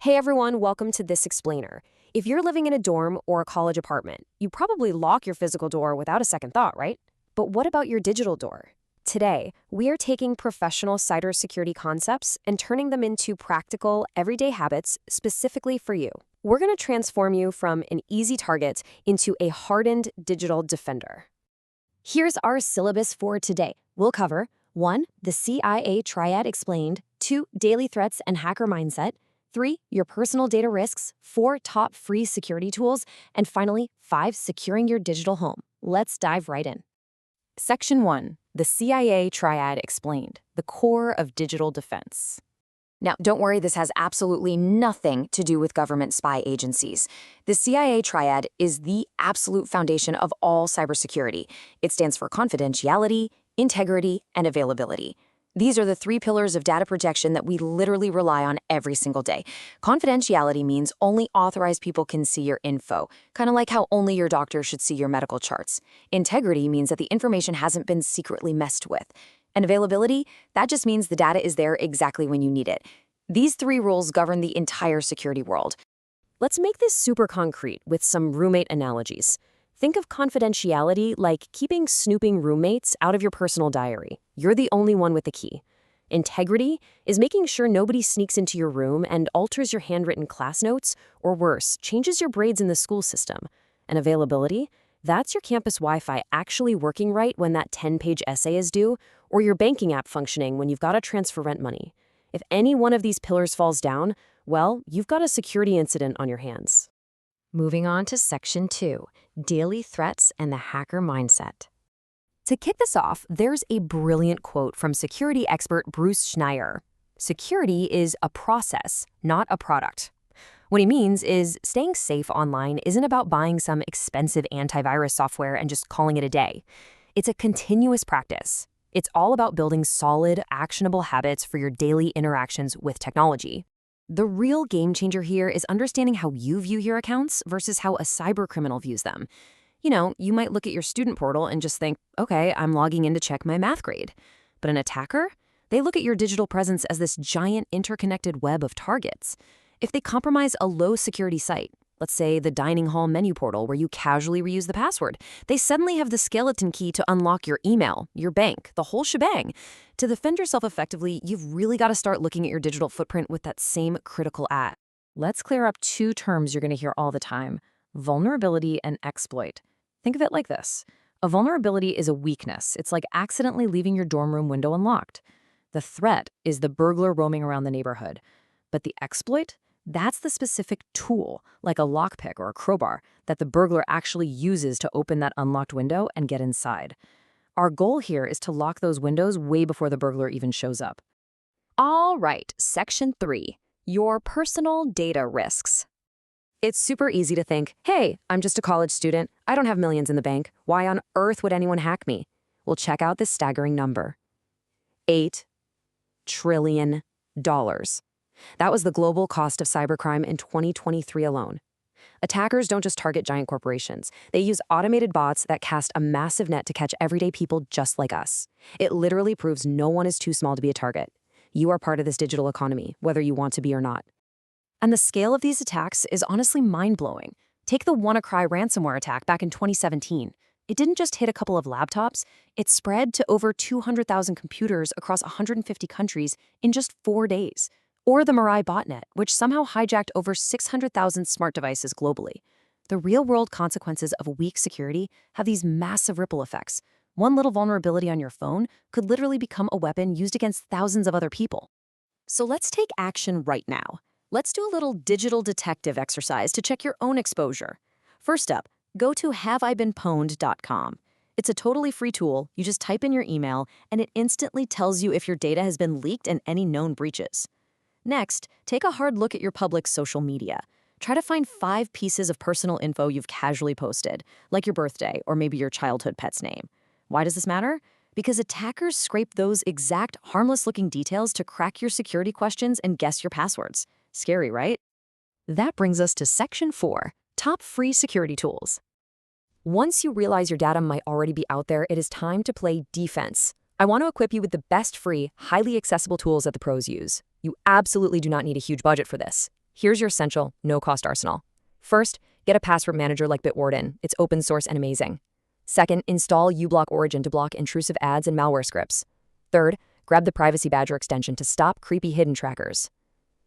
Hey everyone, welcome to This Explainer. If you're living in a dorm or a college apartment, you probably lock your physical door without a second thought, right? But what about your digital door? Today, we are taking professional cybersecurity concepts and turning them into practical, everyday habits specifically for you. We're going to transform you from an easy target into a hardened digital defender. Here's our syllabus for today. We'll cover 1. The CIA triad explained, 2. Daily threats and hacker mindset, 3. Your personal data risks, 4. Top free security tools, and finally, 5. Securing your digital home. Let's dive right in. Section 1. The CIA triad explained, the core of digital defense. Now, don't worry, this has absolutely nothing to do with government spy agencies. The CIA triad is the absolute foundation of all cybersecurity. It stands for confidentiality, integrity, and availability. These are the 3 pillars of data protection that we literally rely on every single day. Confidentiality means only authorized people can see your info, kind of like how only your doctor should see your medical charts. Integrity means that the information hasn't been secretly messed with. And availability, that just means the data is there exactly when you need it. These 3 rules govern the entire security world. Let's make this super concrete with some roommate analogies. Think of confidentiality like keeping snooping roommates out of your personal diary. You're the only one with the key. Integrity is making sure nobody sneaks into your room and alters your handwritten class notes, or worse, changes your grades in the school system. And availability, that's your campus Wi-Fi actually working right when that 10-page essay is due, or your banking app functioning when you've got to transfer rent money. If any one of these pillars falls down, well, you've got a security incident on your hands. Moving on to Section 2, Daily Threats and the Hacker Mindset. To kick this off, there's a brilliant quote from security expert Bruce Schneier. Security is a process, not a product. What he means is staying safe online isn't about buying some expensive antivirus software and just calling it a day. It's a continuous practice. It's all about building solid, actionable habits for your daily interactions with technology. The real game changer here is understanding how you view your accounts versus how a cybercriminal views them. You know, you might look at your student portal and just think, okay, I'm logging in to check my math grade. But an attacker? They look at your digital presence as this giant interconnected web of targets. If they compromise a low-security site, let's say the dining hall menu portal where you casually reuse the password, they suddenly have the skeleton key to unlock your email, your bank, the whole shebang. To defend yourself effectively, you've really got to start looking at your digital footprint with that same critical eye. Let's clear up 2 terms you're going to hear all the time: vulnerability and exploit. Think of it like this. A vulnerability is a weakness. It's like accidentally leaving your dorm room window unlocked. The threat is the burglar roaming around the neighborhood. But the exploit? That's the specific tool, like a lockpick or a crowbar, that the burglar actually uses to open that unlocked window and get inside. Our goal here is to lock those windows way before the burglar even shows up. All right, Section 3, your personal data risks. It's super easy to think, hey, I'm just a college student. I don't have millions in the bank. Why on earth would anyone hack me? Well, check out this staggering number. $8 trillion. That was the global cost of cybercrime in 2023 alone. Attackers don't just target giant corporations. They use automated bots that cast a massive net to catch everyday people just like us. It literally proves no one is too small to be a target. You are part of this digital economy, whether you want to be or not. And the scale of these attacks is honestly mind-blowing. Take the WannaCry ransomware attack back in 2017. It didn't just hit a couple of laptops, it spread to over 200,000 computers across 150 countries in just 4 days. Or the Mirai botnet, which somehow hijacked over 600,000 smart devices globally. The real-world consequences of weak security have these massive ripple effects. One little vulnerability on your phone could literally become a weapon used against thousands of other people. So let's take action right now. Let's do a little digital detective exercise to check your own exposure. First up, go to haveibeenpwned.com. It's a totally free tool. You just type in your email, and it instantly tells you if your data has been leaked and any known breaches. Next, take a hard look at your public social media. Try to find 5 pieces of personal info you've casually posted, like your birthday or maybe your childhood pet's name. Why does this matter? Because attackers scrape those exact harmless-looking details to crack your security questions and guess your passwords. Scary, right? That brings us to Section 4, Top Free Security Tools. Once you realize your data might already be out there, it is time to play defense. I want to equip you with the best free, highly accessible tools that the pros use. You absolutely do not need a huge budget for this. Here's your essential, no-cost arsenal. First, get a password manager like Bitwarden. It's open source and amazing. Second, install uBlock Origin to block intrusive ads and malware scripts. Third, grab the Privacy Badger extension to stop creepy hidden trackers.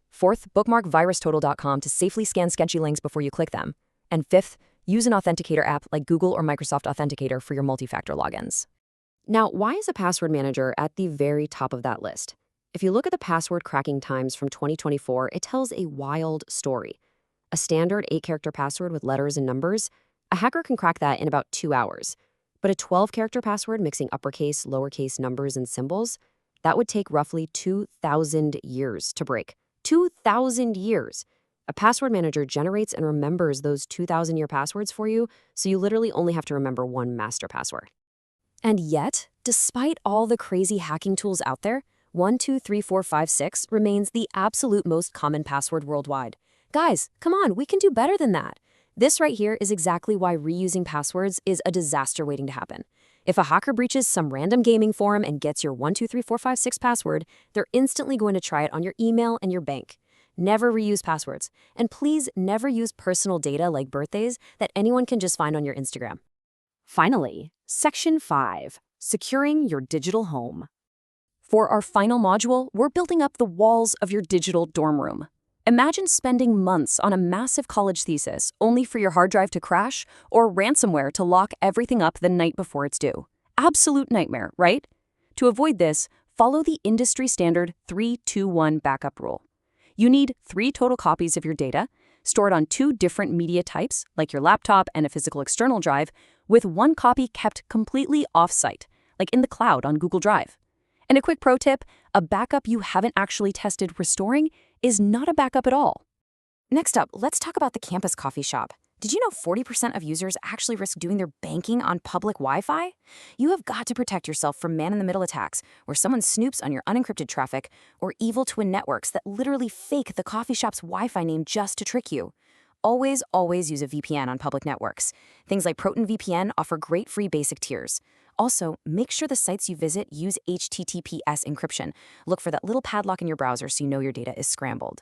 Fourth, bookmark virustotal.com to safely scan sketchy links before you click them. And fifth, use an authenticator app like Google or Microsoft Authenticator for your multi-factor logins. Now, why is a password manager at the very top of that list? If you look at the password cracking times from 2024, it tells a wild story. A standard 8-character password with letters and numbers, a hacker can crack that in about 2 hours. But a 12-character password mixing uppercase, lowercase numbers, and symbols, that would take roughly 2,000 years to break. 2,000 years! A password manager generates and remembers those 2,000-year passwords for you, so you literally only have to remember one master password. And yet, despite all the crazy hacking tools out there, 123456 remains the absolute most common password worldwide. Guys, come on, we can do better than that. This right here is exactly why reusing passwords is a disaster waiting to happen. If a hacker breaches some random gaming forum and gets your 123456 password, they're instantly going to try it on your email and your bank. Never reuse passwords. And please never use personal data like birthdays that anyone can just find on your Instagram. Finally, Section 5, Securing Your Digital Home. For our final module, we're building up the walls of your digital dorm room. Imagine spending months on a massive college thesis only for your hard drive to crash or ransomware to lock everything up the night before it's due. Absolute nightmare, right? To avoid this, follow the industry standard 3-2-1 backup rule. You need 3 total copies of your data, stored on 2 different media types, like your laptop and a physical external drive, with 1 copy kept completely off-site, like in the cloud on Google Drive. And a quick pro tip, a backup you haven't actually tested restoring is not a backup at all. Next up, let's talk about the campus coffee shop. Did you know 40% of users actually risk doing their banking on public Wi-Fi? You have got to protect yourself from man-in-the-middle attacks, where someone snoops on your unencrypted traffic, or evil twin networks that literally fake the coffee shop's Wi-Fi name just to trick you. Always, always use a VPN on public networks. Things like Proton VPN offer great free basic tiers. Also, make sure the sites you visit use HTTPS encryption. Look for that little padlock in your browser so you know your data is scrambled.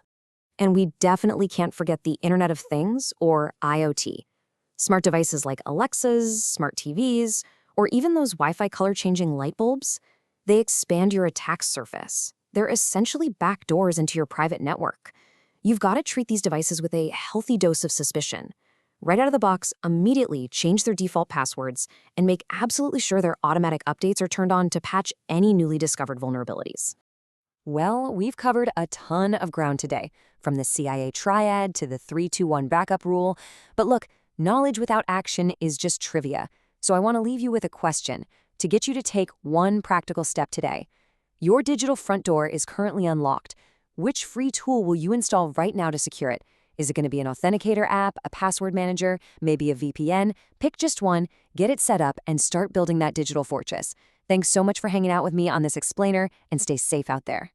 And we definitely can't forget the Internet of Things, or IoT. Smart devices like Alexas, smart TVs, or even those Wi-Fi color-changing light bulbs, they expand your attack surface. They're essentially backdoors into your private network. You've got to treat these devices with a healthy dose of suspicion. Right out of the box, immediately change their default passwords and make absolutely sure their automatic updates are turned on to patch any newly discovered vulnerabilities. Well, we've covered a ton of ground today, from the CIA triad to the 3-2-1 backup rule. But look, knowledge without action is just trivia. So I want to leave you with a question to get you to take one practical step today. Your digital front door is currently unlocked. Which free tool will you install right now to secure it? Is it going to be an authenticator app, a password manager, maybe a VPN? Pick just one, get it set up, and start building that digital fortress. Thanks so much for hanging out with me on this explainer, and stay safe out there.